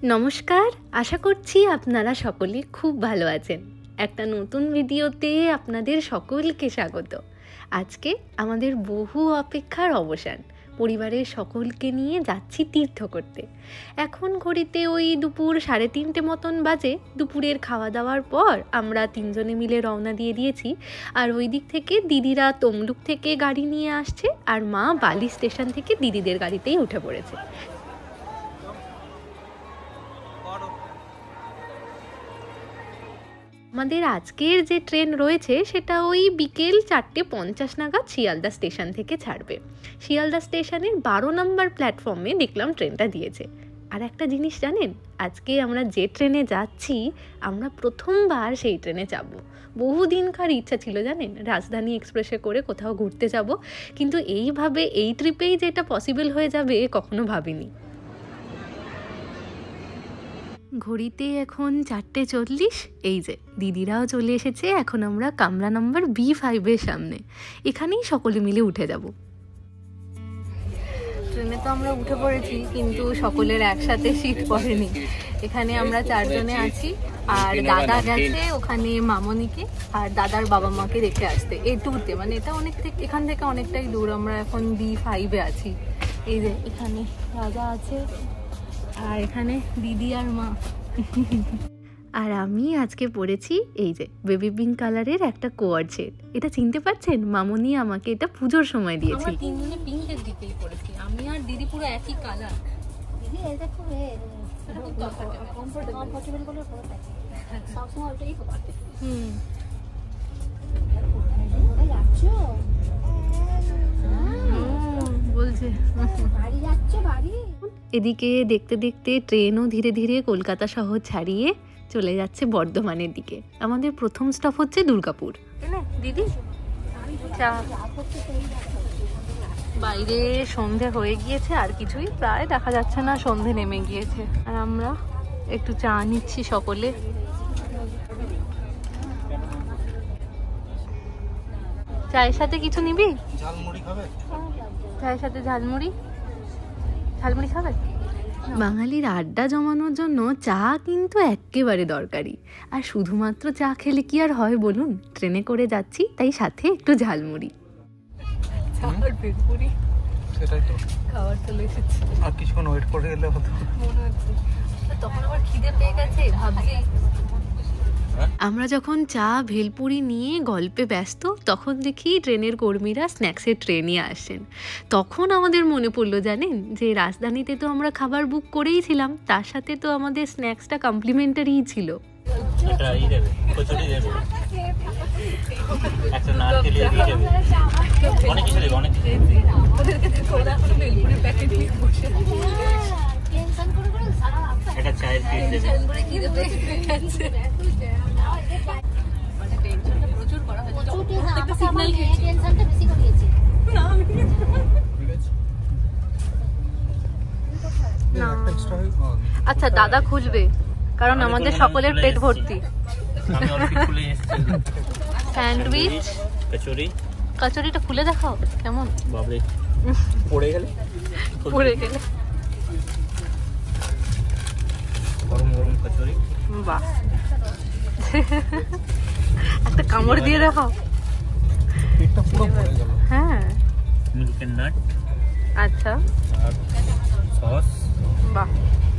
নমস্কার, আশা করছি আপনারা সকলে খুব ভালো আছেন। একটা নতুন ভিডিওতে আপনাদের সকলকে স্বাগত। আজকে আমাদের বহু অপেক্ষার অবসান। পরিবারের সকলকে নিয়ে যাচ্ছি তীর্থ করতে। এখন ঘড়িতে ওই দুপুর 3:30 মতন বাজে। দুপুরের খাওয়া দাওয়ার পর আমরা তিনজনে মিলে রওনা দিয়ে দিয়েছি। আর ওই দিক থেকে দিদিরা তমলুক থেকে গাড়ি নিয়ে আসছে, আর মা বালি স্টেশন থেকে দিদিদের গাড়িতেই উঠে পড়েছে। আমাদের আজকের যে ট্রেন রয়েছে সেটা ওই বিকেল 4:50 নাগাদ শিয়ালদা স্টেশন থেকে ছাড়বে। শিয়ালদা স্টেশনের 12 নম্বর প্ল্যাটফর্মে দেখলাম ট্রেনটা দিয়েছে। আর একটা জিনিস জানেন, আজকে আমরা যে ট্রেনে যাচ্ছি আমরা প্রথমবার সেই ট্রেনে যাব। বহুদিনকার ইচ্ছা ছিল জানেন, রাজধানী এক্সপ্রেসে করে কোথাও ঘুরতে যাব, কিন্তু এইভাবে এই ট্রিপেই যেটা পসিবল হয়ে যাবে কখনো ভাবিনি। ঘড়িতে এখন 4:40। এই যে দিদিরাও চলে এসেছে। এখন আমরা কামরা নম্বর B5-এর সামনে। এখানেই সকলে মিলে উঠে যাব। ট্রেনে তো আমরা উঠে পড়েছি, কিন্তু সকলের একসাথে সিট পড়েনি। এখানে আমরা 4 জনে আছি, আর দাদা গেছে ওখানে মামনিকে আর দাদার বাবা মাকে রেখে আসতে। এটুকুতে মানে এটা এখান থেকে অনেকটাই দূর। আমরা এখন B5-এ আছি। এই যে এখানে দাদা আছে, আর এখানে দিদি আর মা। আর আমি আজকে পরেছি এই যে বেবি পিঙ্ক কালারের একটা কোয়ার সেট। এটা চিনতে পারছেন? মামনি আমাকে এটা পুজোর সময় দিয়েছিল। আমরা তিনজনে পিঙ্কের দিকেই পরেছি, আমি আর দিদি পুরো একই কালার। দিদি এটা খুব কমফোর্টেবল করে পরতে সব সময় ওইটাই পরতে। বলছে বাড়ি যাচ্ছ বাড়ি। এদিকে দেখতে দেখতে ট্রেনও ধীরে ধীরে কলকাতা শহর ছাড়িয়ে চলে যাচ্ছে বর্ধমানের দিকে। আমাদের প্রথম স্টপ হচ্ছে দুর্গাপুর। দিদি বাইরে সন্ধে হয়ে গিয়েছে, আর কিছুই প্রায় দেখা যাচ্ছে না, সন্ধে নেমে গিয়েছে। আর আমরা একটু চা নিচ্ছি সকলে। চায়ের সাথে কিছু নিবি? ঝালমুড়ি খাবে? চায়ের সাথে ঝালমুড়ি খাবে? বাঙালির আড্ডা জমানোর জন্য চা কিন্তু একেবারে দরকারি। আর শুধুমাত্র চা খেলে কি আর হয় বলুন? ট্রেনে করে যাচ্ছি, তাই সাথে একটু ঝালমুড়ি। সেটাই তো খাবার চলে এসেছে, আর কিছুক্ষণ ওয়েট করে এলে হতো মনে হচ্ছে। তখন আবার খিদে পেয়ে গেছে ভাবছি। আমরা যখন চা ভেলপুরি নিয়ে গল্পে ব্যস্ত, তখন দেখি ট্রেনের কর্মীরা স্ন্যাক্সের ট্রে নিয়ে আসেন। তখন আমাদের মনে পড়লো জানেন, যে রাজধানীতে তো আমরা খাবার বুক করেইছিলাম, তার সাথে তো আমাদের স্ন্যাক্সটা কমপ্লিমেন্টারিই ছিল। আচ্ছা দাদা খুঁজবে, কারণ আমাদের সকলের পেট ভর্তি। স্যান্ডউইচ, কচুরিটা খুলে দেখাও কেমন। পড়ে গেলে গরম গরম কচুরি। বাহ, একটা কামড় দিয়ে দেখাও। পেটটা পুরো ভরে গেল। হ্যাঁ, মিল্ক এন্ড নাট। আচ্ছা, আর সস। বাহ,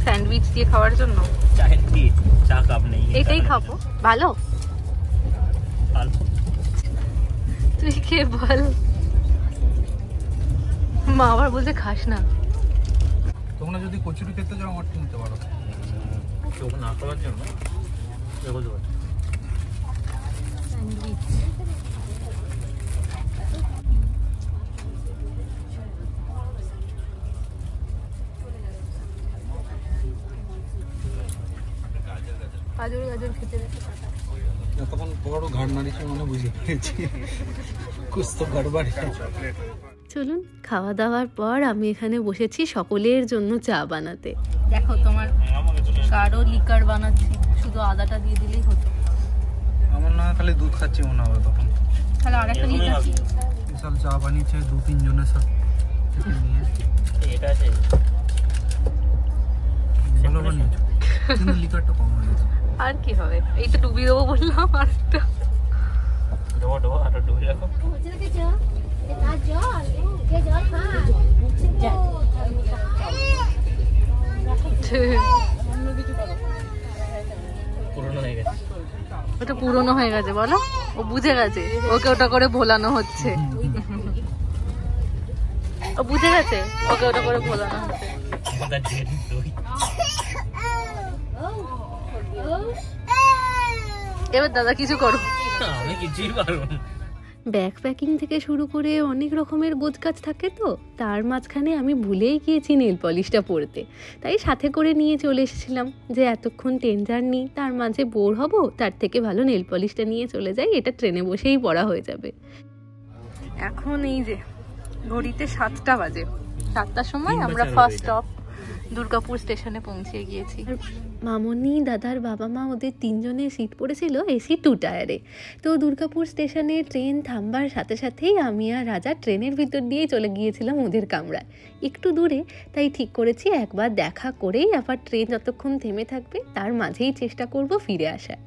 স্যান্ডউইচ দিয়ে খাওয়ার জন্য চায়ের পিট, চা কাপ নেই, এটাই খাবো। ভালো, তুই খেয়ে বল। মা আবার বলছে খাস না। তোমরা যদি কচুরি খেতে যাও আমার কিনতে পারো, চোখ না করার জন্য। স্যান্ডউইচ গাজর খেতে তখন বড় ঘাড় নাড়িছে, মনে বুঝে পেয়েছি কুছ তো গড়বড়। চলুন, খাওয়া দাওয়ার পর আমি এখানে বসেছি সকলের জন্য চা বানাতে। দেখো তোমার কারো লিকার বানাচ্ছি, শুধু আদাটা দিয়ে দিলেই হতো। আমার না খালি দুধ খাচ্ছি মনে হবে তখন। তাহলে আরেকটা লিকার বিশাল চা বানিয়েছে 2-3 জনের সাথে নিয়ে। এটা আছে ভালো বানিয়েছে। লিকারটা কম হয়ে গেছে। আর কি হবে, এই তো ডুবিয়ে দেবো বললাম। আর ডুবি রাখো। ওটা পুরনো হয়ে গেছে বলো, ও বুঝে গেছে ওকে ওটা করে ভোলানো হচ্ছে। ও বুঝে গেছে ওকে ওটা করে ভোলানো হচ্ছে। এবার দাদা কিছু করো। আমি কিছুই পারবো না। ব্যাগ প্যাকিং থেকে শুরু করে অনেক রকমের গোছগাছ থাকে, তো তার মাঝখানে আমি ভুলেই গিয়েছি নেল পলিশটা পরতে। তাই সাথে করে নিয়ে চলে এসেছিলাম যে এতক্ষণ ট্রেন জার্নি, তার মাঝে বোর হব, তার থেকে ভালো নেল পলিশটা নিয়ে চলে যাই, এটা ট্রেনে বসেই পরা হয়ে যাবে। এখন এই যে ঘড়িতে 7টা বাজে, 7টার সময় আমরা ফার্স্ট স্টপ দুর্গাপুর স্টেশনে পৌঁছে গিয়েছি। মামনি, দাদার বাবা মা, ওদের 3জনের সিট পড়েছিল এসি 2 টায়ারে। তো দুর্গাপুর স্টেশনে ট্রেন থামবার সাথে সাথেই আমি আর রাজা ট্রেনের ভিতর দিয়েই চলে গিয়েছিলাম ওদের কামরায়, একটু দূরে। তাই ঠিক করেছি একবার দেখা করেই আবার ট্রেন যতক্ষণ থেমে থাকবে তার মাঝেই চেষ্টা করব ফিরে আসার।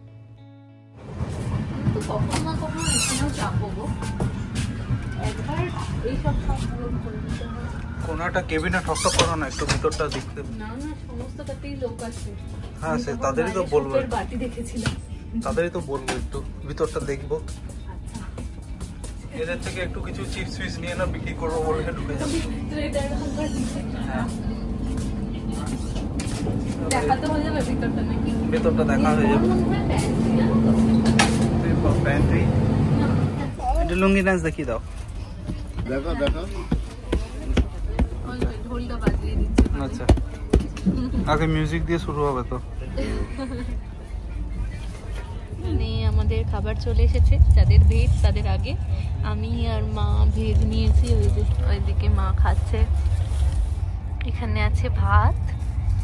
কখন না কখন এখানেও চাপবো, একবার এইসব সব পূরণ করে দিতে হবে। কোনাটা কেবিনে ঠকঠক করো না, একটু ভিতরটা দেখতে। না না, সমস্তটাতেই লোক আছে। হ্যাঁ, সে তাদেরই তো বলবো, বাটি দেখেছিলাম, তাদেরই তো বলবো একটু ভিতরটা দেখবো। এদের থেকে একটু কিছু চিপস ফিপস নিয়ে না বিক্রি করবো বলে ঢুকে যাবে। হ্যাঁ, দেখাতে হয়ে যাবে ভিতরটা নাকি? ভিতরটা দেখা হয়ে যাবে। প্যান্ট্রি, এটা লুঙ্গি ডান্স দেখিয়ে দাও। দেখো দেখো। ঢোলটা বাজিয়ে দিচ্ছে। আচ্ছা, আগে মিউজিক দিয়ে শুরু হবে তো। আমাদের খাবার চলে এসেছে, যাদের ভেজ তাদের আগে। আমি আর মা ভেজ নিয়েছি, ওইদিকে মা খাচ্ছে। এখানে আছে ভাত,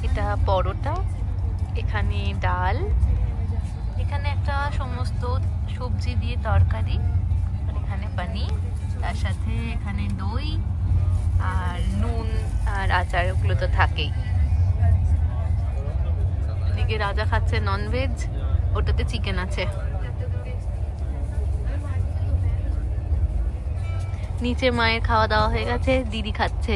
এটা পরোটা, এখানে ডাল, এখানে একটা সমস্ত সবজি দিয়ে তরকারি, আর এখানে পনির, তার সাথে এখানে দই আর নুন আর আচার, ওগুলো তো থাকেই। এদিকে রাজা খাচ্ছে ননভেজ, ওটাতে চিকেন আছে। নিচে মায়ের খাওয়া দাওয়া হয়ে গেছে, দিদি খাচ্ছে।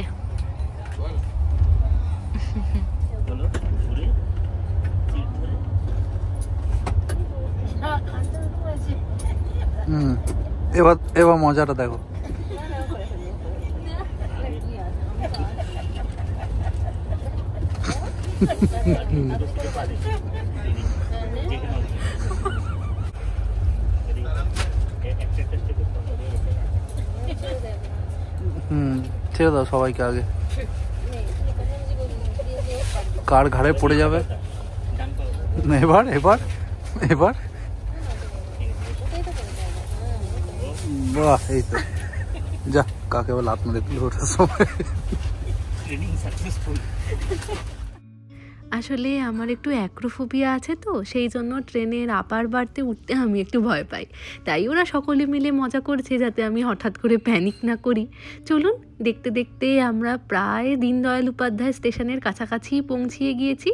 এবার মজাটা দেখো। ছেড়ে দাও সবাইকে, আগে কার ঘাড়ে পড়ে যাবে। এবার এবার এবার বাহ, এই তো যা, কাকে বলে লাত মেরে তুলে ওঠার সময়। আসলে আমার একটু অ্যাক্রোফোবিয়া আছে, তো সেই জন্য ট্রেনের আপার বাড়তে উঠতে আমি একটু ভয় পাই। তাই ওরা সকলে মিলে মজা করছে যাতে আমি হঠাৎ করে প্যানিক না করি। চলুন, দেখতে দেখতে আমরা প্রায় দীনদয়াল উপাধ্যায় স্টেশনের কাছাকাছি পৌঁছিয়ে গিয়েছি।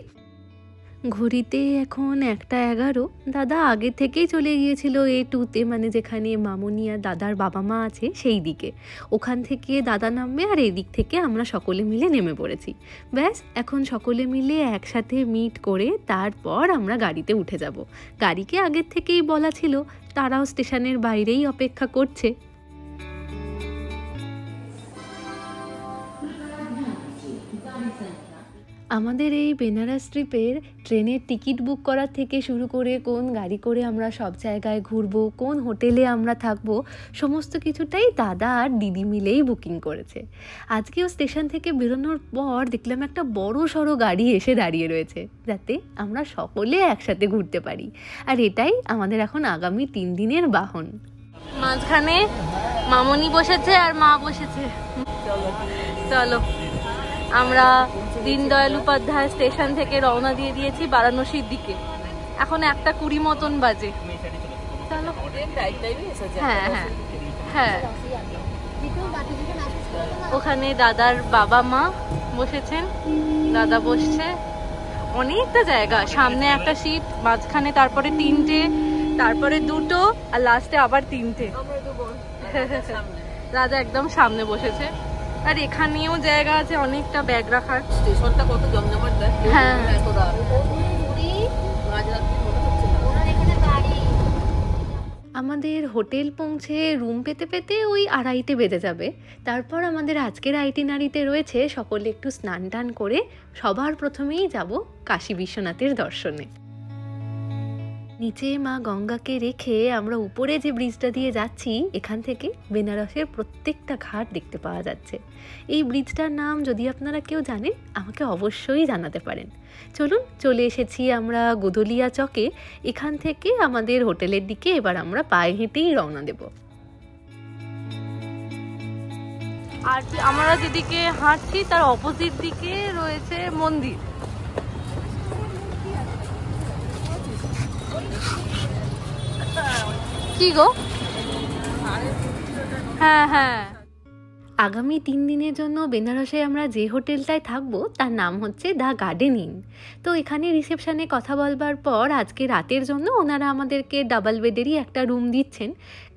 ঘড়িতে এখন 1:11। দাদা আগে থেকেই চলে গিয়েছিল A2-তে, মানে যেখানে মামনি আর দাদার বাবা মা আছে সেই দিকে। ওখান থেকে দাদা নামবে আর এই দিক থেকে আমরা সকলে মিলে নেমে পড়েছি। ব্যাস, এখন সকলে মিলে একসাথে মিট করে তারপর আমরা গাড়িতে উঠে যাব। গাড়িকে আগের থেকেই বলা ছিল, তারাও স্টেশনের বাইরেই অপেক্ষা করছে। আমাদের এই বেনারস ট্রিপের ট্রেনের টিকিট বুক করার থেকে শুরু করে কোন গাড়ি করে আমরা সব জায়গায় ঘুরবো, কোন হোটেলে আমরা থাকবো, সমস্ত কিছুটাই দাদা আর দিদি মিলেই বুকিং করেছে। আজকেও স্টেশন থেকে বেরোনোর পর দেখলাম একটা বড় সড়ো গাড়ি এসে দাঁড়িয়ে রয়েছে, যাতে আমরা সকলে একসাথে ঘুরতে পারি। আর এটাই আমাদের এখন আগামী 3 দিনের বাহন। মাঝখানে মামনি বসেছে আর মা বসেছে। চলো, আমরা দীনদয়াল উপাধ্যায় স্টেশন থেকে রওনা দিয়ে দিয়েছি বারাণসীর দিকে। এখন 1:20 মতন বাজে। হ্যাঁ হ্যাঁ হ্যাঁ, ওখানে দাদার বাবা মা বসেছেন, দাদা বসছে, অনেকটা জায়গা, সামনে একটা সিট, মাঝখানে তারপরে 3টে, তারপরে 2টো, আর লাস্টে আবার 3টে। রাজা একদম সামনে বসেছে। আর এখানেও জায়গা আছে অনেকটা ব্যাগ রাখার। স্টেশনটা কত জমজমাট দেখ। হ্যাঁ আমাদের হোটেল পৌঁছে রুম পেতে পেতে ওই 2:30 বেজে যাবে। তারপর আমাদের আজকের আইটিনারিতে রয়েছে সকলে একটু স্নান টান করে সবার প্রথমেই যাব কাশী বিশ্বনাথের দর্শনে। নিচে মা গঙ্গাকে রেখে আমরা উপরে যে ব্রিজটা দিয়ে যাচ্ছি, এখান থেকে বেনারসের প্রত্যেকটা ঘাট দেখতে পাওয়া যাচ্ছে। এই ব্রিজটার নাম যদি আপনারা কেউ জানেন আমাকে অবশ্যই জানাতে পারেন। চলুন, চলে এসেছি আমরা গোদলিয়া চকে। এখান থেকে আমাদের হোটেলের দিকে এবার আমরা পায়ে হেঁটেই রওনা দেব। আর আমরা যেদিকে হাঁটছি তার অপোজিট দিকে রয়েছে মন্দির। কি গো? হ্যাঁ হ্যাঁ, আগামী 3 দিনের জন্য বেনারসে আমরা যে হোটেলটায় থাকবো তার নাম হচ্ছে দ্য গার্ডেন ইন। তো এখানে রিসেপশনে কথা বলবার পর আজকে রাতের জন্য ওনারা আমাদেরকে ডাবল বেডেরই একটা রুম দিচ্ছেন।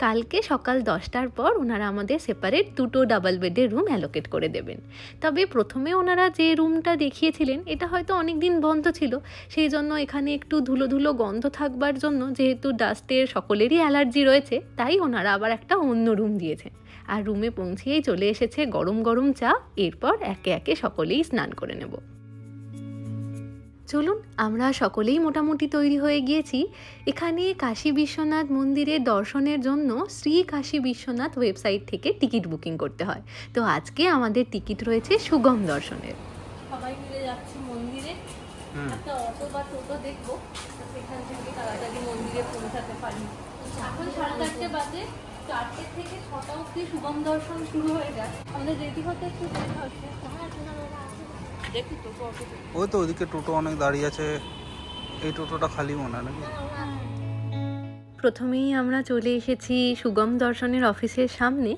কালকে সকাল 10টার পর ওনারা আমাদের সেপারেট 2টো ডাবল বেডের রুম অ্যালোকেট করে দেবেন। তবে প্রথমে ওনারা যে রুমটা দেখিয়েছিলেন এটা হয়তো অনেক দিন বন্ধ ছিল, সেই জন্য এখানে একটু ধুলো ধুলো গন্ধ থাকবার জন্য, যেহেতু ডাস্টের সকলেরই অ্যালার্জি রয়েছে, তাই ওনারা আবার একটা অন্য রুম দিয়েছেন। আর রুমে পৌঁছেই চলে এসেছে গরম গরম চা। এরপর একে একে সকলেই স্নান করে নেব। চলুন, আমরা সকলেই মোটামুটি তৈরি হয়ে গিয়েছি। এখানে কাশী বিশ্বনাথ মন্দিরের দর্শনের জন্য শ্রী কাশী বিশ্বনাথ ওয়েবসাইট থেকে টিকিট বুকিং করতে হয়। তো আজকে আমাদের টিকিট রয়েছে সুগম দর্শনের। সবাই মিলে যাচ্ছি মন্দিরে। একটা অটো বা টোটো দেখবো, সেখান থেকে তাড়াতাড়ি মন্দিরে পৌঁছাতে পারি। এখন 4:30 বাজে, 4টে থেকে 6টা অবধি সুগম দর্শন শুরু হয়ে যায়। আমাদের রেডি হতে একটু দেরি হচ্ছে। দেখি টোটো, ওই তো ওদিকে টোটো অনেক দাঁড়িয়ে আছে। এই টোটোটা খালি মনে হয় নাকি? প্রথমেই আমরা চলে এসেছি সুগম দর্শনের অফিসের সামনে।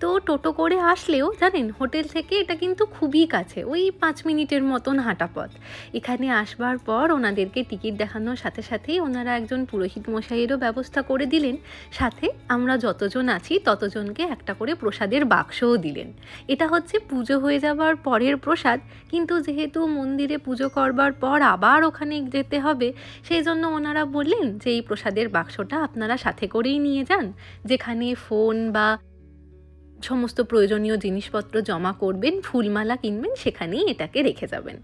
তো টোটো করে আসলেও জানেন হোটেল থেকে এটা কিন্তু খুবই কাছে, ওই 5 মিনিটের মতন হাঁটা পথ। এখানে আসবার পর ওনাদেরকে টিকিট দেখানোর সাথে সাথেই ওনারা একজন পুরোহিত মশাইয়েরও ব্যবস্থা করে দিলেন। সাথে আমরা যতজন আছি ততজনকে একটা করে প্রসাদের বাক্সও দিলেন। এটা হচ্ছে পুজো হয়ে যাবার পরের প্রসাদ, কিন্তু যেহেতু মন্দিরে পুজো করবার পর আবার ওখানে যেতে হবে, সেই জন্য ওনারা বললেন যে এই প্রসাদের বাক্সটা আপনারা সাথে করেই নিয়ে যান। যেখানে ফোন বা সমস্ত প্রয়োজনীয় জিনিসপত্র জমা করবেন, ফুলমালা কিনবেন, সেখানেই এটাকে রেখে যাবেন।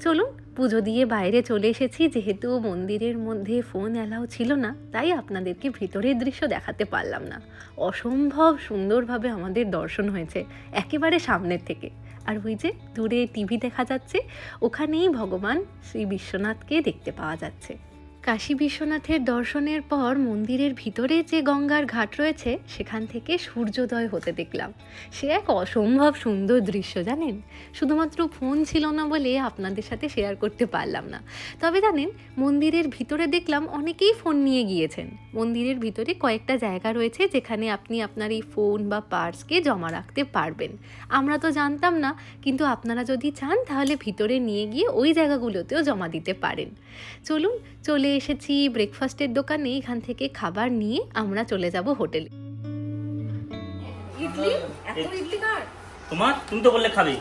চলুন, পুজো দিয়ে বাইরে চলে এসেছি। যেহেতু মন্দিরের মধ্যে ফোন অ্যালাউ ছিল না, তাই আপনাদেরকে ভিতরের দৃশ্য দেখাতে পারলাম না। অসম্ভব সুন্দরভাবে আমাদের দর্শন হয়েছে একেবারে সামনের থেকে। আর ওই যে দূরে টিভি দেখা যাচ্ছে, ওখানেই ভগবান শ্রী বিশ্বনাথকে দেখতে পাওয়া যাচ্ছে। কাশী বিশ্বনাথের দর্শনের পর মন্দিরের ভিতরে যে গঙ্গার ঘাট রয়েছে সেখান থেকে সূর্যোদয় হতে দেখলাম। সে এক অসম্ভব সুন্দর দৃশ্য জানেন। শুধুমাত্র ফোন ছিল না বলে আপনাদের সাথে শেয়ার করতে পারলাম না। তবে জানেন মন্দিরের ভিতরে দেখলাম অনেকেই ফোন নিয়ে গিয়েছেন। মন্দিরের ভিতরে কয়েকটা জায়গা রয়েছে যেখানে আপনি আপনার এই ফোন বা পার্সকে জমা রাখতে পারবেন। আমরা তো জানতাম না, কিন্তু আপনারা যদি চান তাহলে ভিতরে নিয়ে গিয়ে ওই জায়গাগুলোতেও জমা দিতে পারেন। চলুন, চলে এসেছি ব্রেকফাস্টের দোকানে। এখান থেকে খাবার নিয়ে আমরা চলে যাব হোটেলে। ইডলি, এত ইডলি কার? তোমার, তুমি তো বললে খাবে।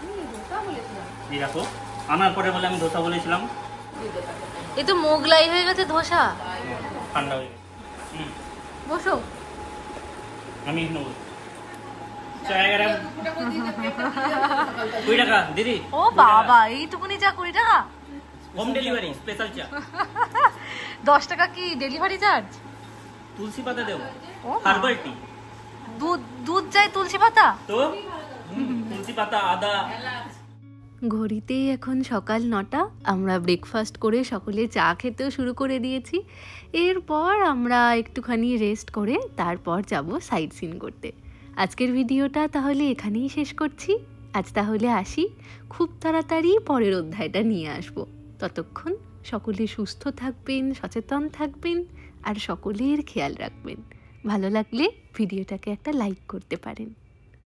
আমি ধোসা বলেছিলাম। এই দেখো, আনার পরে বলে আমি ধোসা বলেছিলাম। এই তো মোগলাই হয়ে গেছে ধোসা। ঠান্ডা হয়ে গেছে। বসো, আমি নেবো। 20 টাকা দিদি। ও বাবা, এইটুকুনি চা 20 টাকা? হোম ডেলিভারি, স্পেশাল চা। 10 টাকা কি ডেলিভারি চার্জ? তুলসী পাতা দেবো, ও হার্বাল টি। দুধ যায় তুলসী পাতা? তো তুলসী পাতা, আদা। ঘড়িতে এখন সকাল 9টা। আমরা ব্রেকফাস্ট করে সকলে চা খেতেও শুরু করে দিয়েছি। এরপর আমরা একটুখানি রেস্ট করে তারপর যাব সাইট সিন করতে। আজকের ভিডিওটা তাহলে এখানেই শেষ করছি। আজ তাহলে আসি, খুব তাড়াতাড়ি পরের অধ্যায়টা নিয়ে আসব। ততক্ষণ সকলে সুস্থ থাকবেন, সচেতন থাকবেন আর সকলের খেয়াল রাখবেন। ভালো লাগলে ভিডিওটাকে একটা লাইক করতে পারেন।